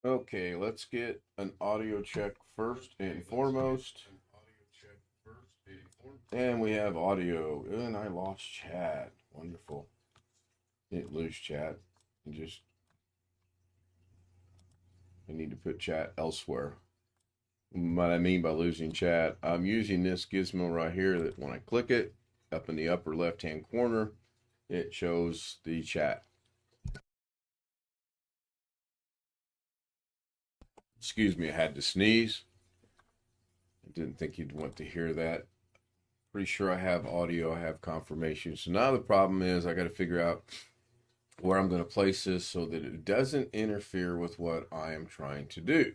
Okay, let's get an audio check first and foremost. And we have audio. And I lost chat. Wonderful. Didn't lose chat. I need to put chat elsewhere. What I mean by losing chat, I'm using this gizmo right here that when I click it, up in the upper left hand corner, it shows the chat. Excuse me, I had to sneeze. I didn't think you'd want to hear that. Pretty sure I have audio, I have confirmation. So now the problem is I got to figure out where I'm going to place this so that it doesn't interfere with what I am trying to do.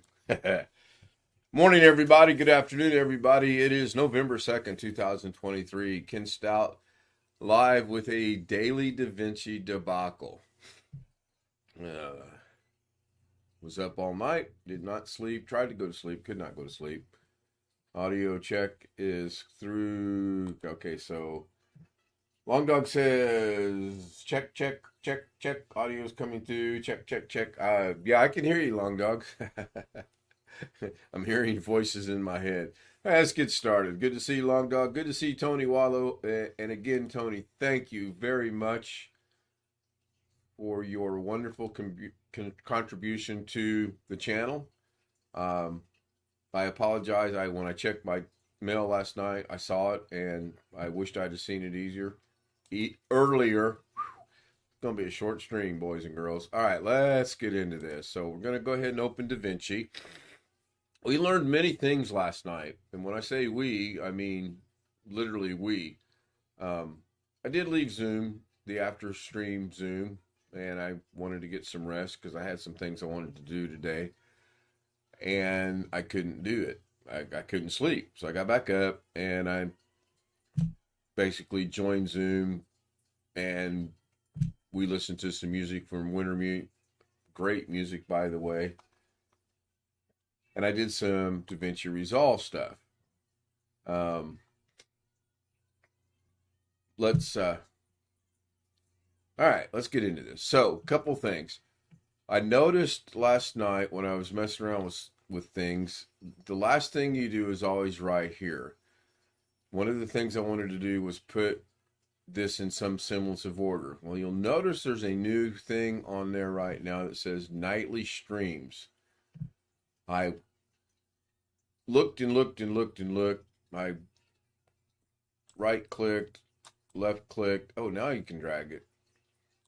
Morning, everybody. Good afternoon, everybody. It is November 2nd, 2023. Ken Stout live with a daily Davinci debacle. Was up all night, did not sleep, tried to go to sleep, could not go to sleep. Audio check is through. Okay, so Long Dog says check, check, check, check. Audio's coming through. Check, check, check. Yeah, I can hear you, Long Dog. I'm hearing voices in my head. All right, let's get started. Good to see you, Long Dog. Good to see Tony Wallow. And again, Tony, thank you very much for your wonderful contribution to the channel. I apologize. When I checked my mail last night, I saw it, and I wished I'd have seen it earlier. It's going to be a short stream, boys and girls. All right, let's get into this. So we're going to go ahead and open Davinci. We learned many things last night, and when I say we, I mean literally we. I did leave Zoom, the after stream Zoom, and I wanted to get some rest because I had some things I wanted to do today, and I couldn't do it. I couldn't sleep, so I got back up and I basically joined Zoom, and we listened to some music from Wintermute. Great music, by the way. And I did some DaVinci Resolve stuff. All right, let's get into this. So, a couple things. I noticed last night when I was messing around with things, the last thing you do is always right here. One of the things I wanted to do was put this in some semblance of order. Well, you'll notice there's a new thing on there right now that says nightly streams. I looked and looked and looked and looked. I right clicked, left clicked. Oh, now you can drag it.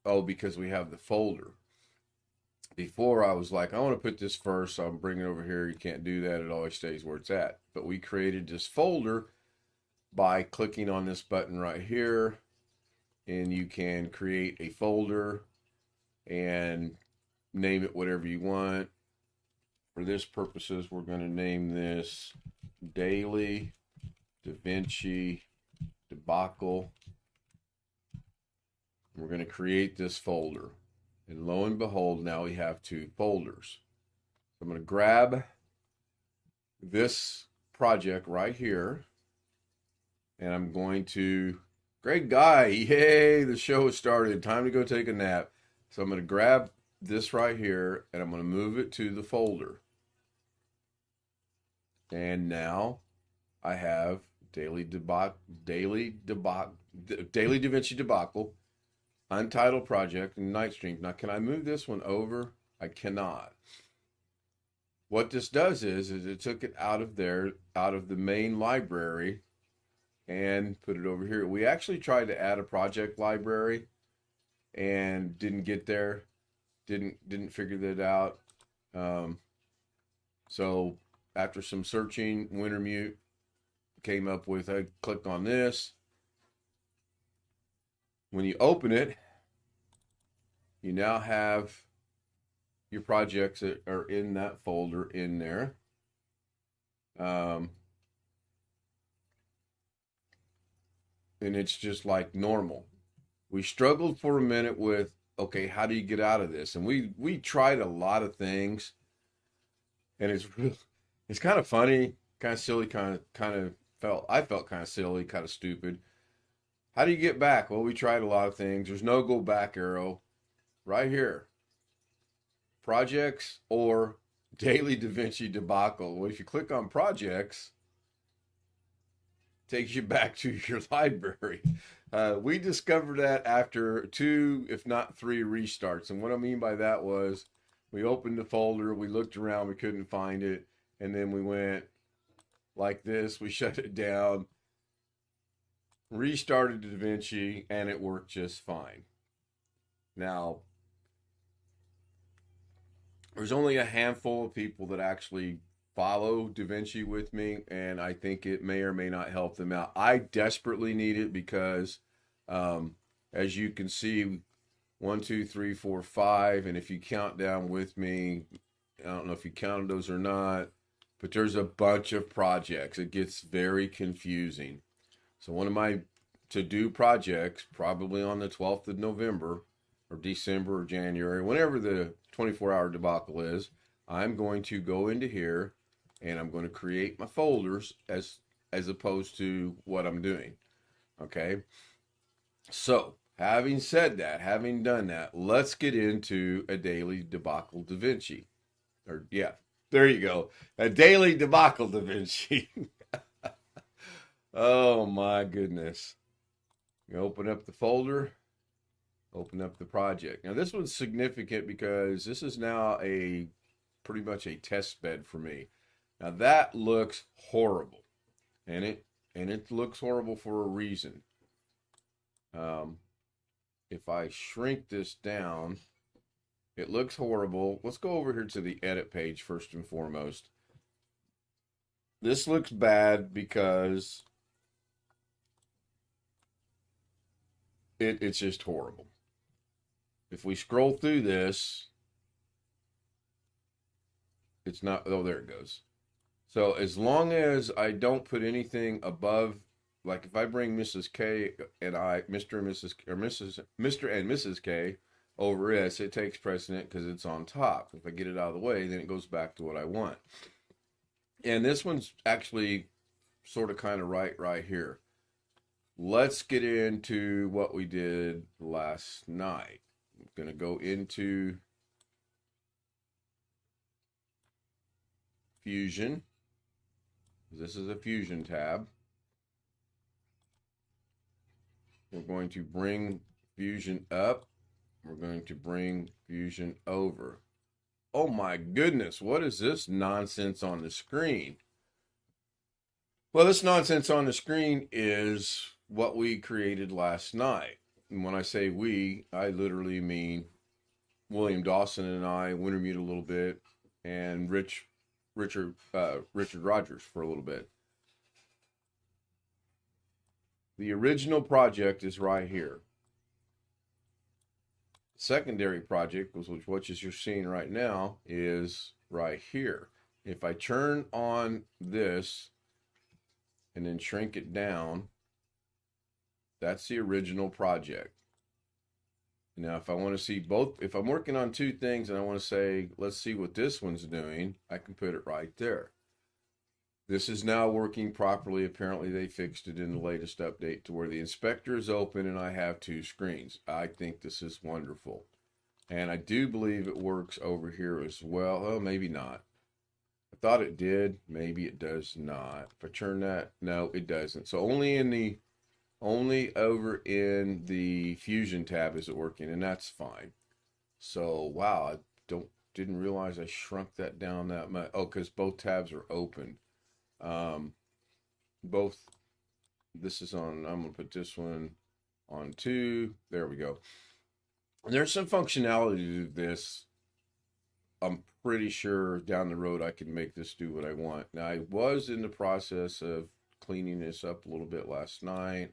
Oh, because we have the folder. Before I was like, I want to put this first, so I'm bringing it over here. You can't do that. It always stays where it's at. But we created this folder by clicking on this button right here, and you can create a folder and name it whatever you want. For this purposes, we're going to name this Daily Davinci Debacle. We're going to create this folder. And lo and behold, now we have two folders. So I'm going to grab this project right here, and I'm going to, great guy, yay, the show has started, time to go take a nap. So I'm going to grab this right here, and I'm going to move it to the folder. And now I have Daily Davinci Debacle, Untitled Project, and Night Stream. Now, can I move this one over? I cannot. What this does is it took it out of there, out of the main library, and put it over here. We actually tried to add a project library and didn't get there. Didn't figure that out. So after some searching, Wintermute came up with, I click on this. When you open it, you now have your projects that are in that folder in there. And it's just like normal. We struggled for a minute with, okay, how do you get out of this? And we tried a lot of things, and it's kind of funny, kind of silly, I felt kind of silly, kind of stupid. How do you get back? Well, we tried a lot of things. There's no go back arrow right here. Projects or Daily Davinci Debacle. Well, if you click on projects, it takes you back to your library. We discovered that after 2, if not 3 restarts. And what I mean by that was we opened the folder, we looked around, we couldn't find it. And then we went like this, we shut it down, restarted Davinci, and it worked just fine. Now, there's only a handful of people that actually follow Davinci with me, and I think it may or may not help them out. I desperately need it because, as you can see, 1, 2, 3, 4, 5, and if you count down with me, I don't know if you counted those or not, but there's a bunch of projects. It gets very confusing. So one of my to-do projects, probably on the 12th of November or December or January, whenever the 24-hour debacle is, I'm going to go into here and I'm going to create my folders as opposed to what I'm doing. Okay. So having said that, having done that, let's get into a daily debacle Davinci. Or yeah, there you go. A daily debacle Davinci. Oh my goodness. You open up the folder, open up the project. Now this one's significant because this is now pretty much a test bed for me. Now that looks horrible. And it looks horrible for a reason. If I shrink this down, it looks horrible. Let's go over here to the edit page first and foremost. This looks bad because it's just horrible. If we scroll through this, it's not, oh, there it goes. So as long as I don't put anything above, like if I bring Mrs. K and Mr. and Mrs. K over S, it takes precedent because it's on top. If I get it out of the way, then it goes back to what I want. And this one's actually sort of kind of right here. Let's get into what we did last night. I'm going to go into Fusion. This is a Fusion tab. We're going to bring Fusion up. We're going to bring Fusion over. Oh my goodness, what is this nonsense on the screen? Well, this nonsense on the screen is what we created last night. And when I say we, I literally mean William Dawson and I, Wintermute a little bit, and Richard Rogers for a little bit. The original project is right here. The secondary project, which is you're seeing right now, is right here. If I turn on this and then shrink it down, that's the original project. Now, if I want to see both, if I'm working on 2 things and I want to say, let's see what this one's doing, I can put it right there. This is now working properly. Apparently they fixed it in the latest update to where the inspector is open and I have 2 screens. I think this is wonderful. And I do believe it works over here as well. Oh, maybe not. I thought it did. Maybe it does not. If I turn that, no, it doesn't. So only over in the Fusion tab is it working, and that's fine. So wow, I didn't realize I shrunk that down that much. Oh, because both tabs are open. This is on, I'm gonna put this one on 2. There we go. And there's some functionality to this. I'm pretty sure down the road I can make this do what I want. Now I was in the process of cleaning this up a little bit last night.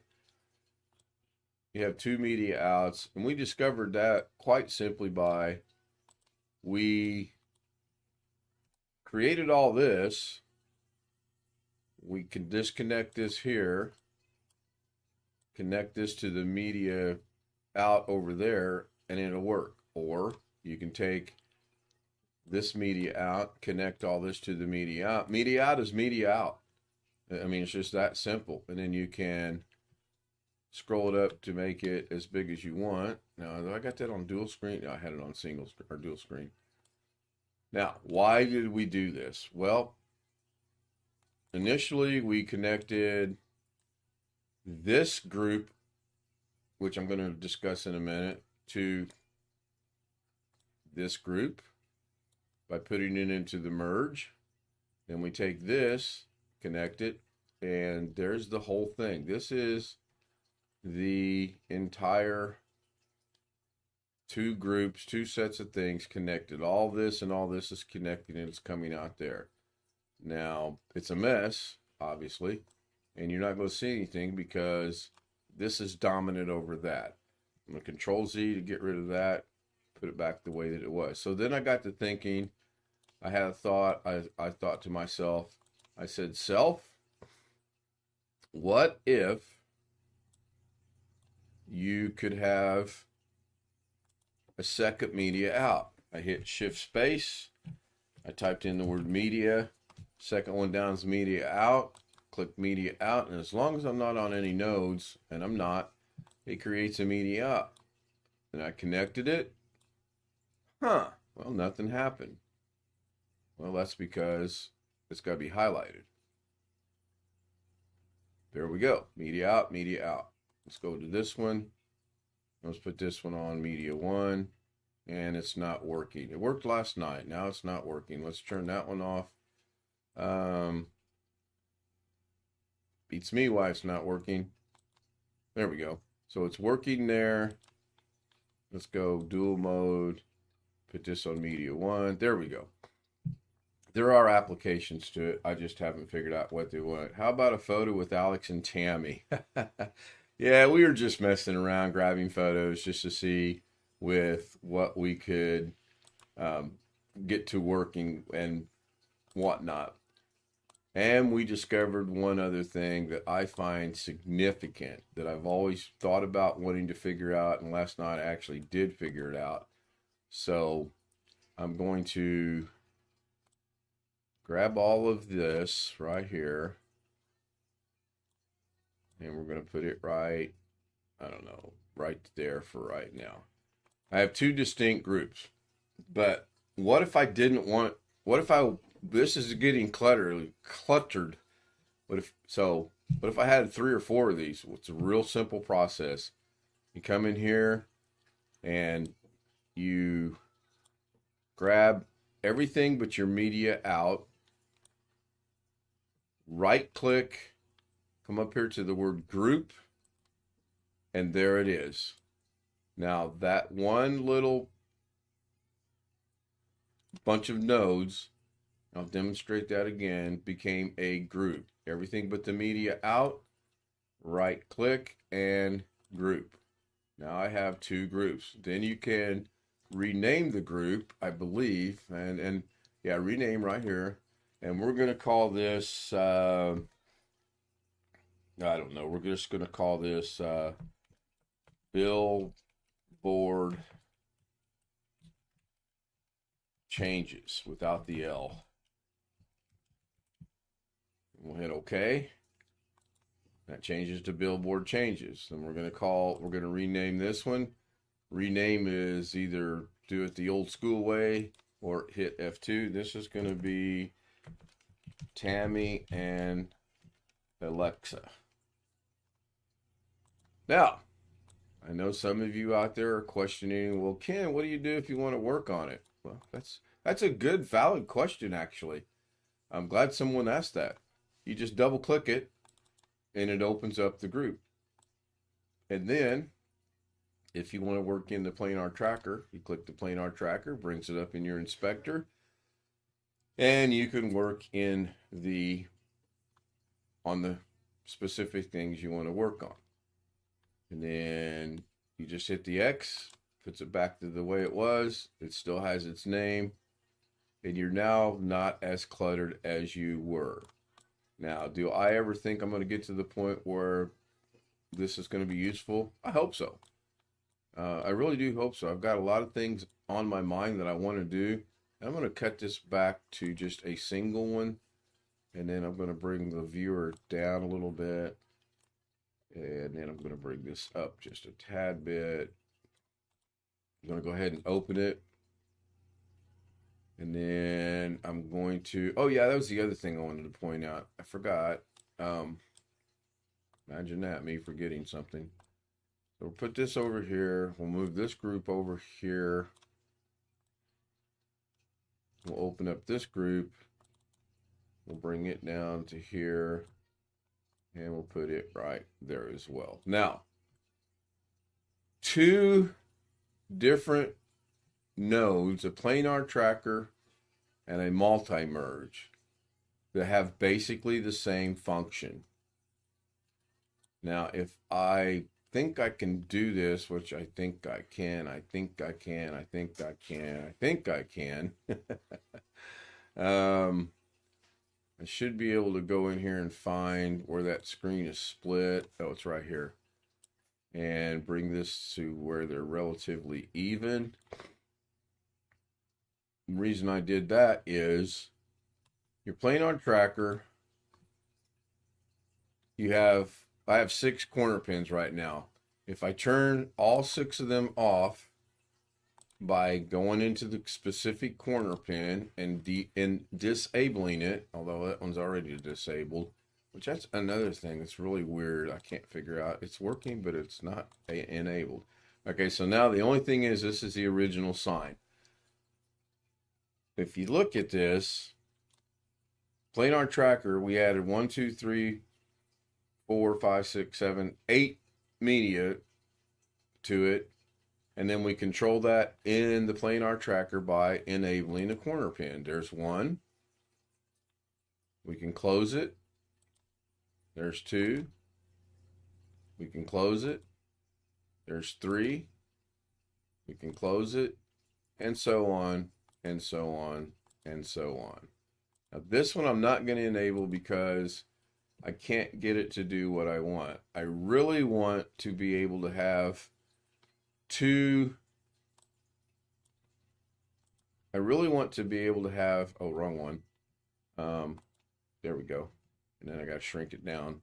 You have 2 media outs, and we discovered that quite simply by we created all this. We can disconnect this here, connect this to the media out over there, and it'll work. Or you can take this media out, connect all this to the media out. Media out is media out. I mean, it's just that simple. And then you can scroll it up to make it as big as you want. Now, I got that on dual screen. No, I had it on single or dual screen. Now, why did we do this? Well, initially we connected this group, which I'm going to discuss in a minute, to this group by putting it into the merge. Then we take this, connect it, and there's the whole thing. This is the entire two groups, two sets of things connected. All this and all this is connected, and it's coming out there. Now, it's a mess, obviously, and you're not going to see anything because this is dominant over that. I'm going to Control Z to get rid of that, put it back the way that it was. So then I got to thinking, I had a thought, I thought to myself, I said, self, what if you could have a second media out? I hit Shift Space, I typed in the word media, second one down is media out, click media out, and as long as I'm not on any nodes, and I'm not, it creates a media up. And I connected it. Well, nothing happened. Well, that's because it's got to be highlighted. There we go. Media out, media out. Let's go to this one. Let's put this one on media 1, and it's not working. It worked last night. Now it's not working. Let's turn that one off. Beats me why it's not working. There we go. So it's working there. Let's go dual mode. Put this on media 1. There we go. There are applications to it. I just haven't figured out what they want. How about a photo with Alex and Tammy? Yeah, we were just messing around, grabbing photos just to see with what we could get to working and whatnot. And we discovered one other thing that I find significant that I've always thought about wanting to figure out, and last night I actually did figure it out. So I'm going to grab all of this right here, and we're going to put it right, I don't know, right there for right now. I have two distinct groups, but what if I didn't want, this is getting cluttered. What if I had 3 or 4 of these? It's a real simple process. You come in here and you grab everything but your media out, right click, come up here to the word group, and there it is. Now that one little bunch of nodes, I'll demonstrate that again, became a group. Everything but the media out, right click and group. Now I have 2 groups. Then you can rename the group, I believe, and yeah, rename right here. And we're going to call this, I don't know, we're just going to call this Billboard Changes without the L. We'll hit OK. That changes to Billboard Changes. And we're going to rename this one. Rename is either do it the old school way or hit F2. This is going to be Tammy and Alexa. Now, I know some of you out there are questioning, well, Ken, what do you do if you want to work on it? Well, that's a good, valid question, actually. I'm glad someone asked that. You just double click it and it opens up the group. And then if you want to work in the planar tracker, you click the planar tracker, brings it up in your inspector, and you can work in on the specific things you want to work on. And then you just hit the X, puts it back to the way it was. It still has its name, and you're now not as cluttered as you were. Now, do I ever think I'm going to get to the point where this is going to be useful? I hope so. I really do hope so. I've got a lot of things on my mind that I want to do. I'm going to cut this back to just a single one, and then I'm going to bring the viewer down a little bit, and then I'm going to bring this up just a tad bit. I'm going to go ahead and open it. And then I'm going to, oh yeah, that was the other thing I wanted to point out. I forgot. Imagine that, me forgetting something. So we'll put this over here. We'll move this group over here. We'll open up this group. We'll bring it down to here. And we'll put it right there as well. Now, two different nodes, a planar tracker and a multi-merge, that have basically the same function. Now, if I think I can do this, which I think I can, I think I can, I think I can, I think I can. I should be able to go in here and find where that screen is split. Oh, it's right here. And bring this to where they're relatively even. The reason I did that is your planar tracker, I have 6 corner pins right now. If I turn all 6 of them off by going into the specific corner pin and disabling it, although that one's already disabled, which that's another thing that's really weird. I can't figure out. It's working, but it's not enabled. Okay, so now the only thing is this is the original sign. If you look at this planar tracker, we added 1, 2, 3, 4, 5, 6, 7, 8 media to it, and then we control that in the planar tracker by enabling the corner pin. There's 1. We can close it. There's 2. We can close it. There's 3. We can close it, and so on, and so on, and so on. Now this one I'm not going to enable because I can't get it to do what I want. I really want to be able to have 2. I really want to be able to have, oh, wrong one. There we go. And then I got to shrink it down.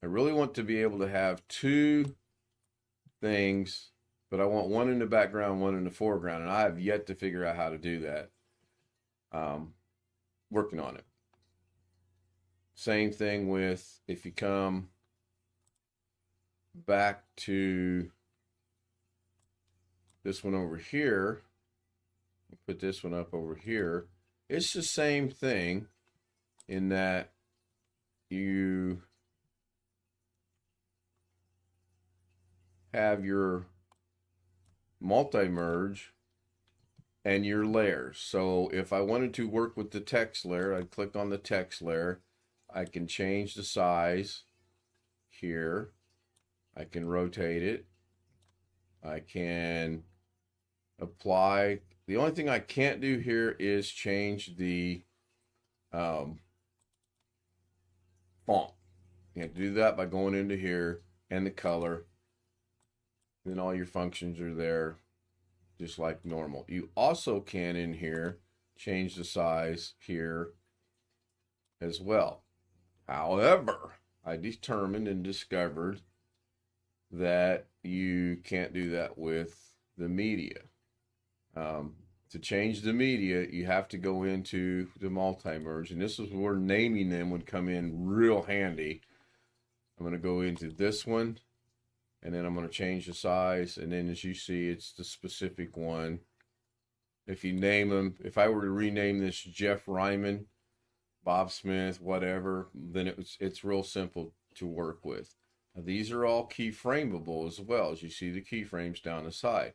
I really want to be able to have 2 things, but I want one in the background, one in the foreground, and I have yet to figure out how to do that. Working on it. Same thing with, if you come back to this one over here, put this one up over here, it's the same thing in that you have your multi-merge and your layers. So if I wanted to work with the text layer, I'd click on the text layer. I can change the size here. I can rotate it. I can apply. The only thing I can't do here is change the font. You have to do that by going into here and the color. Then all your functions are there just like normal. You also can in here change the size here as well. However, I determined and discovered that you can't do that with the media. To change the media, you have to go into the multi-merge, and this is where naming them would come in real handy. I'm going to go into this one, and then I'm going to change the size, and then as you see, it's the specific one. If you name them, if I were to rename this Jeff Ryman, Bob Smith, whatever, then it's real simple to work with. Now, these are all keyframeable as well, as you see the keyframes down the side,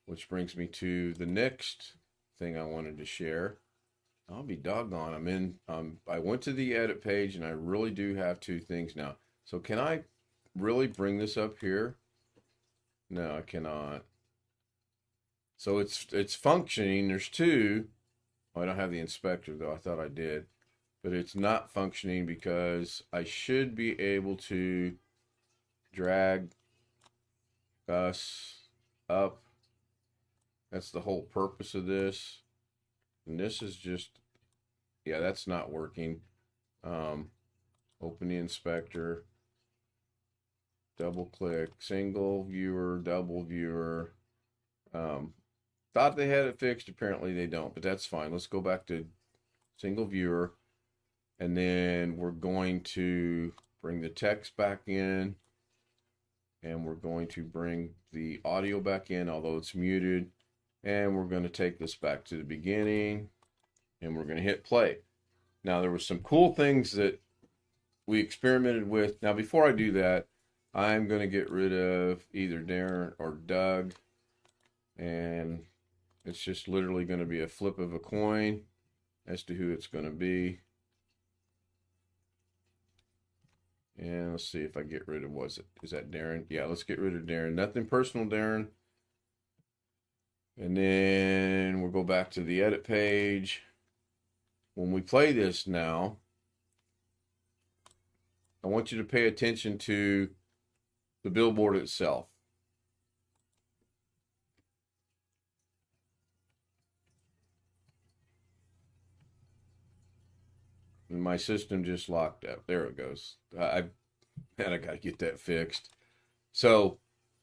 which brings me to the next thing I wanted to share. I'll be doggone. I went to the edit page, and I really do have 2 things now. So can I really bring this up here? No, I cannot. So it's functioning. There's 2. Oh, I don't have the inspector though. I thought I did, but it's not functioning because I should be able to drag us up. That's the whole purpose of this. And this is just, yeah, that's not working. Open the inspector. Double click, single viewer, double viewer. Thought thought they had it fixed. Apparently they don't, but that's fine. Let's go back to single viewer. And then we're going to bring the text back in. And we're going to bring the audio back in, although it's muted. And we're going to take this back to the beginning. And we're going to hit play. Now, there were some cool things that we experimented with. Now, before I do that, I'm going to get rid of either Darren or Doug. And it's just literally going to be a flip of a coin as to who it's going to be. And let's see if I get rid of, is that Darren? Yeah, let's get rid of Darren. Nothing personal, Darren. And then we'll go back to the edit page. When we play this now, I want you to pay attention to the billboard itself. And my system just locked up. There it goes. I got to get that fixed. So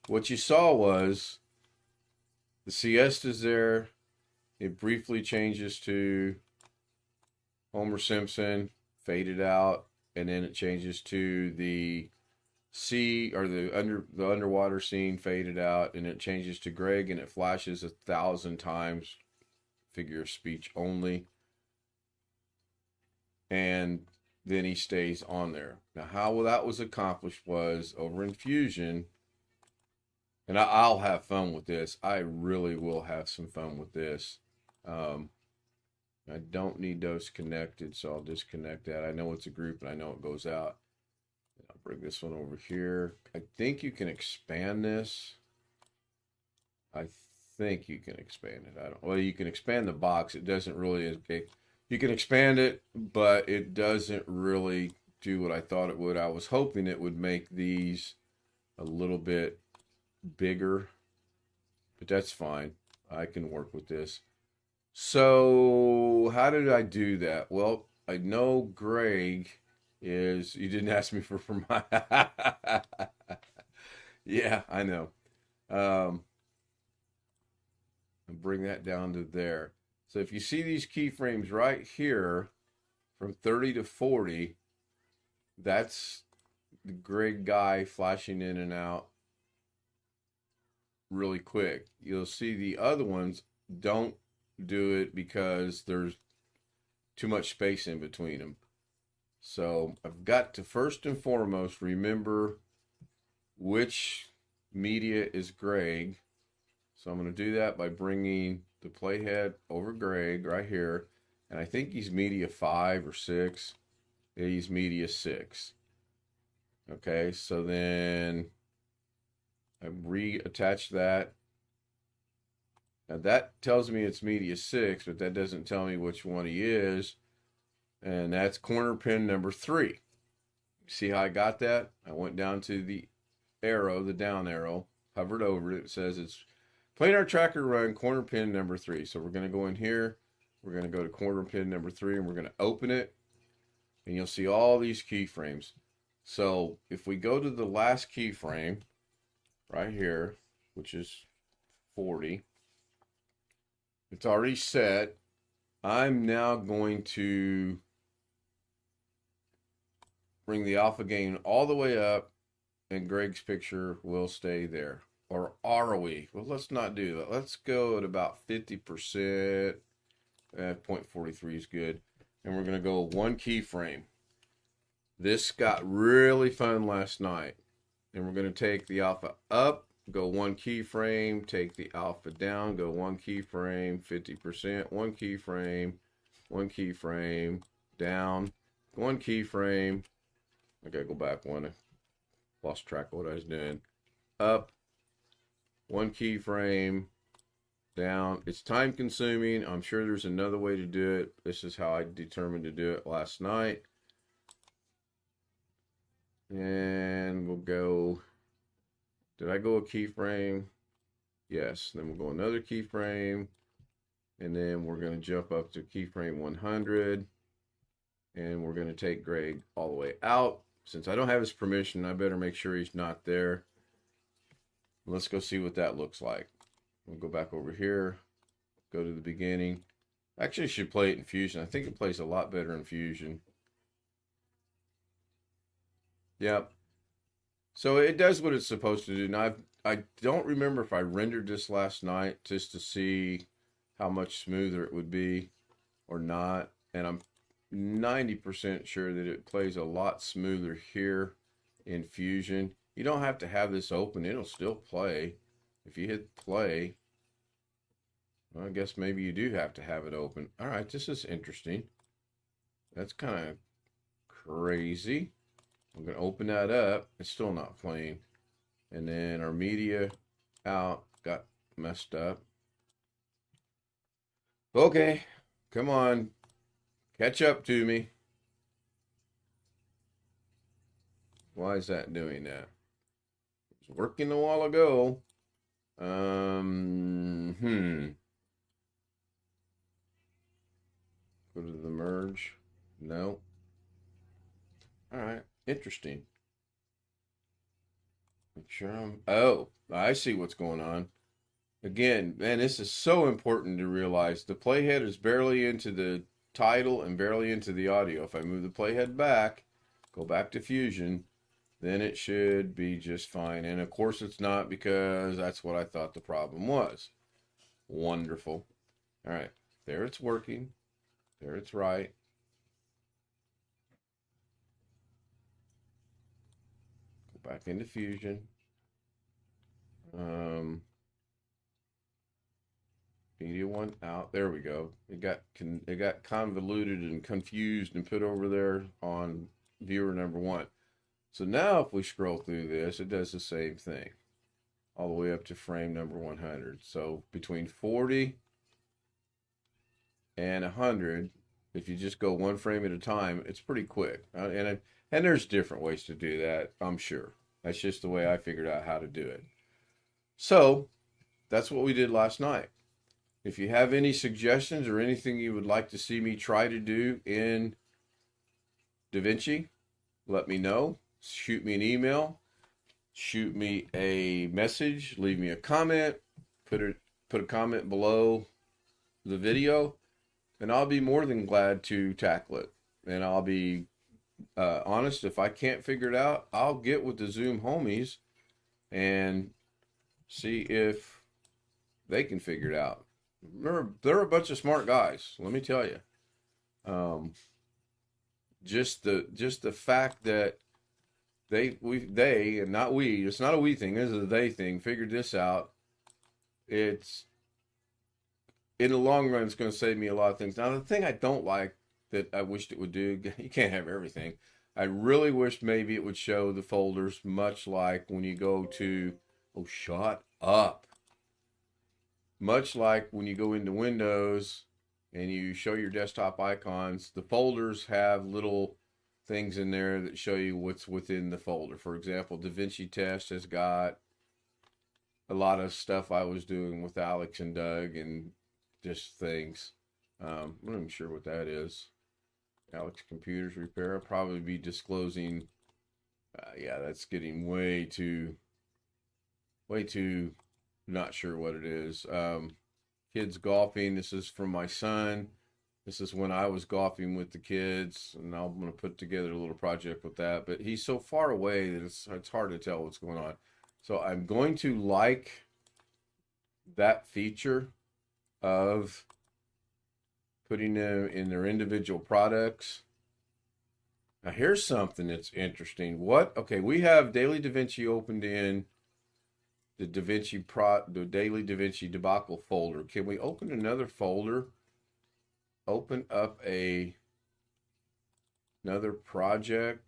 what you saw was the Siesta's there. It briefly changes to Homer Simpson, faded out, and then it changes to the sea, or the underwater scene, faded out, and it changes to Greg, and it flashes 1,000 times, figure of speech only. And then he stays on there. Now, how that was accomplished was over in Fusion, and I'll have fun with this. I really will have some fun with this. I don't need those connected, so I'll disconnect that. I know it's a group, and I know it goes out. I'll bring this one over here. I think you can expand this. I think you can expand it. Well, you can expand the box. It doesn't really... You can expand it, but it doesn't really do what I thought it would. I was hoping it would make these a little bit bigger, but that's fine. I can work with this. So how did I do that? Well, I know Greg is... You didn't ask me for my... Yeah, I know. I'll bring that down to there. So if you see these keyframes right here, from 30 to 40, that's the Greg guy flashing in and out really quick. You'll see the other ones don't do it because there's too much space in between them. So I've got to first and foremost remember which media is Greg. So I'm going to do that by bringing the playhead over Greg right here. And I think he's media 5 or 6. Yeah, he's media 6. Okay, so then I reattach that. Now that tells me it's media 6, but that doesn't tell me which one he is. And that's corner pin number 3. See how I got that? I went down to the arrow, the down arrow, hovered over it. It says it's planar tracker run corner pin number 3. So we're going to go in here. We're going to go to corner pin number 3, and we're going to open it. And you'll see all these keyframes. So if we go to the last keyframe right here, which is 40, it's already set. I'm now going to bring the alpha gain all the way up, and Greg's picture will stay there. Or are we? Well, let's not do that. Let's go at about 50%. 0.43 is good. And we're going to go one keyframe. This got really fun last night. And we're going to take the alpha up, go one keyframe, take the alpha down, go one keyframe, 50%, one keyframe, down, one keyframe. I gotta go back one. I lost track of what I was doing. Up, one keyframe, down. It's time consuming. I'm sure there's another way to do it. This is how I determined to do it last night. And we'll go, did I go a keyframe? Yes. Then we'll go another keyframe. And then we're going to jump up to keyframe 100. And we're going to take Greg all the way out. Since I don't have his permission, I better make sure he's not there. Let's go see what that looks like. We'll go back over here. go to the beginning. Actually, I should play it in Fusion. I think it plays a lot better in Fusion. Yep. So it does what it's supposed to do. Now, I don't remember if I rendered this last night just to see how much smoother it would be or not. And I'm 90% sure that it plays a lot smoother here in Fusion. You don't have to have this open. It'll still play. If you hit play, well, I guess maybe you do have to have it open. All right, this is interesting. That's kind of crazy. I'm going to open that up. It's still not playing. And then our media out got messed up. Okay, come on. Catch up to me. Why is that doing that? It was working a while ago. Go to the merge. No. All right. Interesting. Make sure I'm... Oh, I see what's going on. Again, man, this is so important to realize. The playhead is barely into the title and barely into the audio. If I move the playhead back, go back to Fusion, then it should be just fine. And of course it's not, because that's what I thought the problem was. Wonderful. All right. There it's working. There it's right. Go back into Fusion. Media one out. There we go. It got convoluted and confused and put over there on viewer number 1. So now if we scroll through this, it does the same thing all the way up to frame number 100. So between 40 and 100, if you just go one frame at a time, it's pretty quick. And there's different ways to do that, I'm sure. That's just the way I figured out how to do it. So that's what we did last night. If you have any suggestions or anything you would like to see me try to do in Davinci, let me know. Shoot me an email, shoot me a message, leave me a comment, put a comment below the video, and I'll be more than glad to tackle it. And I'll be honest, if I can't figure it out, I'll get with the Zoom homies and see if they can figure it out. Remember, they're a bunch of smart guys, let me tell you. Just the fact that they and not we, it's not a we thing, this is a they thing, figured this out. It's, in the long run, it's going to save me a lot of things. Now, the thing I don't like that I wished it would do, you can't have everything. I really wish maybe it would show the folders, much like when you go to, oh, shut up. Much like when you go into Windows and you show your desktop icons, the folders have little things in there that show you what's within the folder. For example, Davinci Test has got a lot of stuff I was doing with Alex and Doug and just things. I'm not even sure what that is. Alex Computers Repair. I'll probably be disclosing. Yeah, that's getting way too not sure what it is. Kids golfing. This is from my son. This is when I was golfing with the kids, and I'm going to put together a little project with that. But he's so far away that it's hard to tell what's going on. So I'm going to like that feature of putting them in their individual products. Now here's something that's interesting. Okay, we have Daily Davinci opened in the the Daily Davinci Debacle folder. Can we open another folder? Open up another project.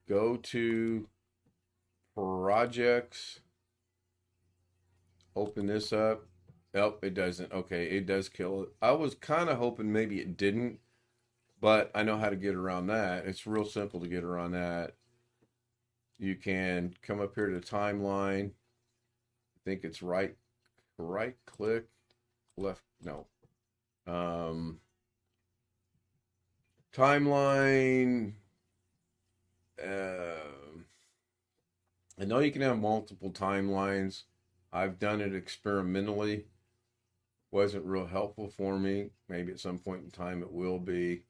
Go to projects. Open this up. Oh, it doesn't. Okay, it does kill it. I was kind of hoping maybe it didn't, but I know how to get around that. It's real simple to get around that. You can come up here to the timeline. I think it's right click, left, no. Timeline. I know you can have multiple timelines. I've done it experimentally. wasn't real helpful for me. Maybe at some point in time it will be.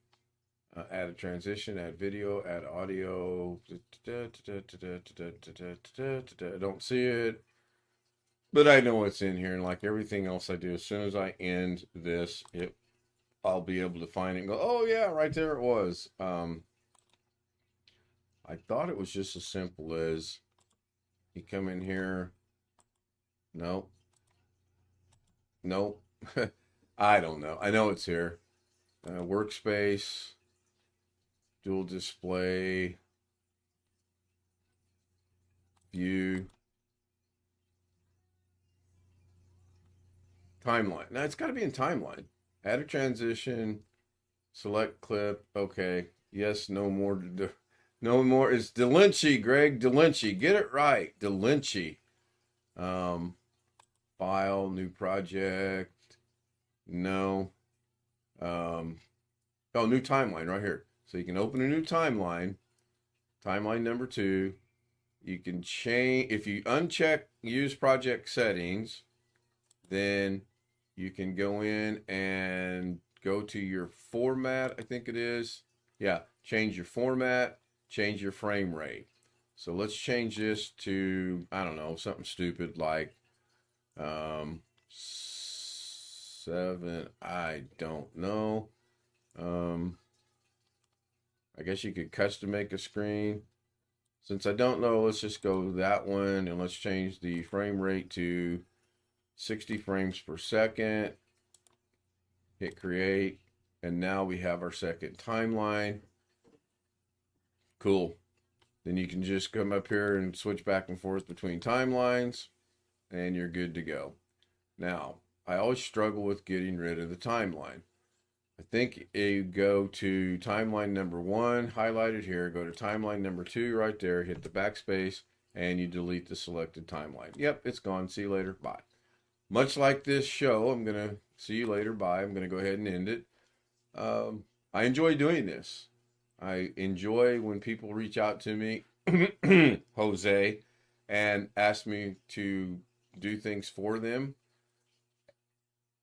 Add a transition, add video, add audio. I don't see it, but I know what's in here. And like everything else I do, as soon as I end this, I'll be able to find it and go, oh yeah, right there it was. I thought it was just as simple as you come in here. Nope. Nope. I don't know. I know it's here. Workspace. Dual display, view, timeline. Now it's got to be in timeline. Add a transition, select clip. Okay. Yes, no more. No more. It's Dalinci, Greg. Dalinci. Get it right. Dalinci. File, new project. No. Oh, new timeline right here. So you can open a new timeline, timeline number 2. You can change, if you uncheck use project settings, then you can go in and go to your format, I think it is. Yeah, change your format, change your frame rate. So let's change this to, I don't know, something stupid like 7, I don't know. I guess you could custom make a screen. Since I don't know, let's just go that one and let's change the frame rate to 60 frames per second. Hit create. And now we have our second timeline. Cool. Then you can just come up here and switch back and forth between timelines and you're good to go. Now, I always struggle with getting rid of the timeline. I think you go to timeline number 1, highlighted here, go to timeline number 2 right there, hit the backspace, and you delete the selected timeline. Yep, it's gone. See you later. Bye. Much like this show, I'm going to see you later. Bye. I'm going to go ahead and end it. I enjoy doing this. I enjoy when people reach out to me, Jose, and ask me to do things for them.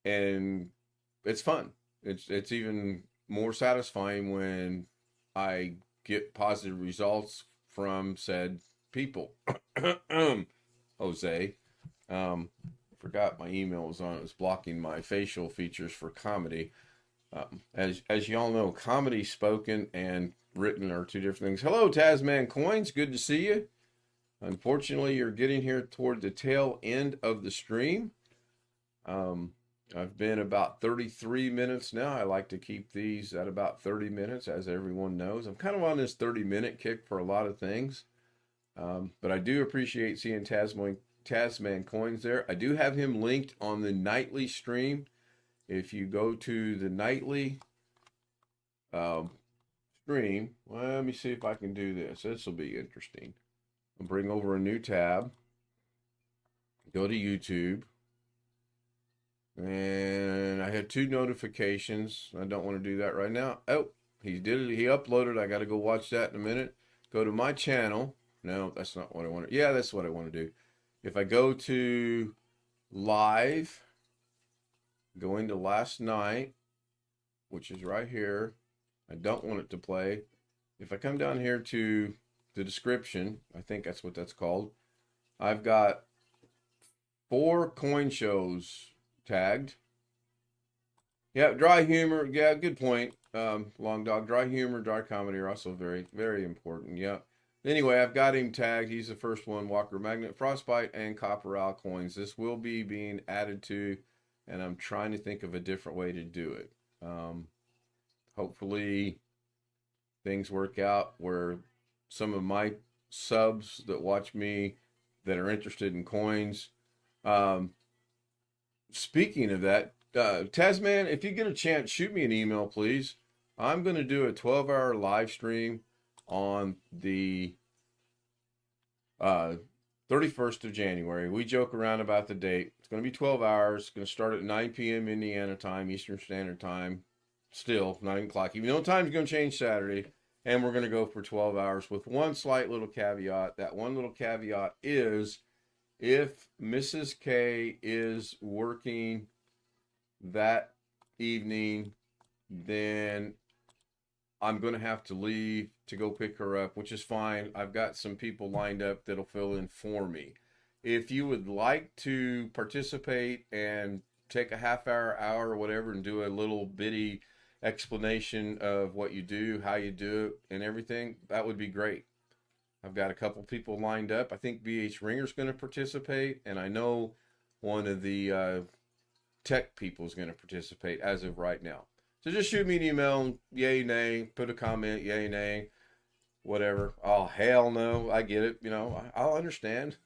And it's fun. It's even more satisfying when I get positive results from said people. Jose, forgot my email was on. It was blocking my facial features for comedy. As you all know, comedy spoken and written are two different things. Hello, Tasman Coins. Good to see you. Unfortunately, you're getting here toward the tail end of the stream. I've been about 33 minutes now. I like to keep these at about 30 minutes, as everyone knows. I'm kind of on this 30-minute kick for a lot of things. But I do appreciate seeing Tasman Coins there. I do have him linked on the nightly stream. If you go to the nightly stream, well, let me see if I can do this. This will be interesting. I'll bring over a new tab. Go to YouTube. And I had 2 notifications. I don't want to do that right now. Oh, he did it. He uploaded. I got to go watch that in a minute. Go to my channel. No, that's not what I want to. Yeah, that's what I want to do. If I go to live, go into last night, which is right here. I don't want it to play. If I come down here to the description, I think that's what that's called. I've got 4 coin shows tagged. Yeah, dry humor. Yeah, good point. Long Dog. Dry humor, dry comedy are also very, very important. Yeah. Anyway, I've got him tagged. He's the first one. Walker Magnet, Frostbite, and Copper Owl coins. This will be being added to, and I'm trying to think of a different way to do it. Hopefully things work out where some of my subs that watch me that are interested in coins. Speaking of that, Tasman, if you get a chance, shoot me an email, please. I'm going to do a 12-hour live stream on the 31st of January. We joke around about the date. It's going to be 12 hours. It's going to start at 9 p.m. Indiana time, Eastern Standard Time. Still, 9 o'clock. Even though time's going to change Saturday. And we're going to go for 12 hours with one slight little caveat. That one little caveat is if Mrs. K is working that evening, then I'm going to have to leave to go pick her up, which is fine. I've got some people lined up that'll fill in for me. If you would like to participate and take a half hour, hour, or whatever, and do a little bitty explanation of what you do, how you do it, and everything, that would be great. I've got a couple people lined up. I think BH Ringer's going to participate, and I know one of the tech people is going to participate as of right now. So just shoot me an email, yay, nay, put a comment, yay, nay, whatever. Oh, hell no, I get it. You know, I'll understand.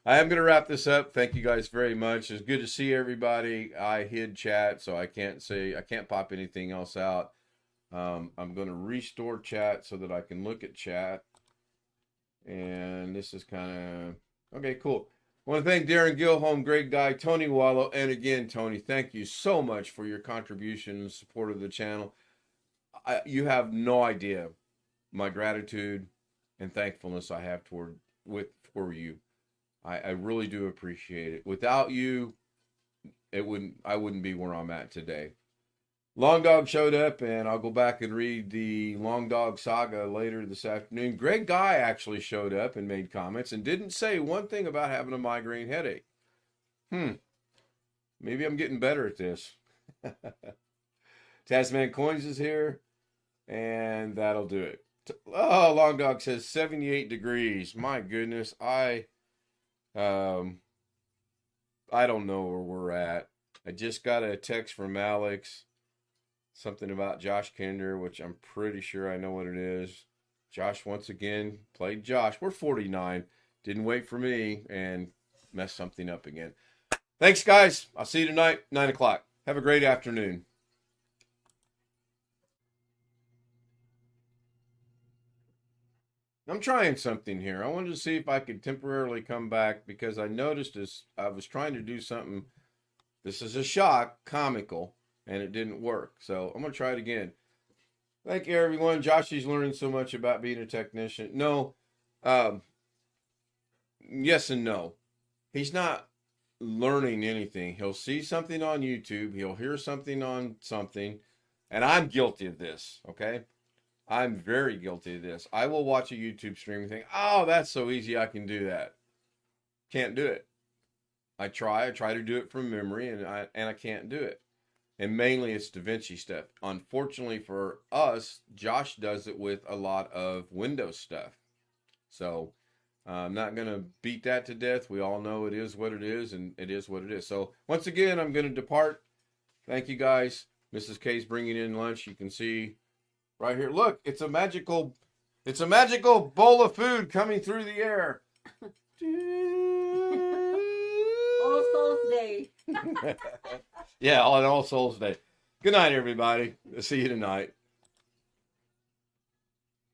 I am going to wrap this up. Thank you guys very much. It's good to see everybody. I hid chat, so I can't pop anything else out. I'm going to restore chat so that I can look at chat. And this is kind of, okay, cool. I want to thank Darren Gilholm, great guy, Tony Wallow, and again, Tony, thank you so much for your contribution and support of the channel. You have no idea my gratitude and thankfulness I have for you. I really do appreciate it. Without you, I wouldn't be where I'm at today. Long Dog showed up, and I'll go back and read the Long Dog saga later this afternoon. Greg Guy actually showed up and made comments and didn't say one thing about having a migraine headache. Maybe I'm getting better at this. Tasman Coins is here, and that'll do it. Oh, Long Dog says 78 degrees. My goodness, I don't know where we're at. I just got a text from Alex. Something about Josh Kinder, which I'm pretty sure I know what it is. Josh, once again, played Josh. We're 49. Didn't wait for me and messed something up again. Thanks, guys. I'll see you tonight, 9 o'clock. Have a great afternoon. I'm trying something here. I wanted to see if I could temporarily come back because I noticed as I was trying to do something. This is a shock, comical. And it didn't work. So I'm going to try it again. Thank you, everyone. Joshy's learning so much about being a technician. No. Yes and no. He's not learning anything. He'll see something on YouTube. He'll hear something on something. And I'm guilty of this, okay? I'm very guilty of this. I will watch a YouTube stream and think, oh, that's so easy, I can do that. Can't do it. I try to do it from memory, and I can't do it. And mainly it's Davinci stuff. Unfortunately for us, Josh does it with a lot of Windows stuff. So I'm not going to beat that to death. We all know it is what it is, and it is what it is. So once again, I'm going to depart. Thank you, guys. Mrs. K's bringing in lunch. You can see right here. Look, it's a magical bowl of food coming through the air. All Souls Day. Yeah, on All Souls Day. Good night, everybody. See you tonight.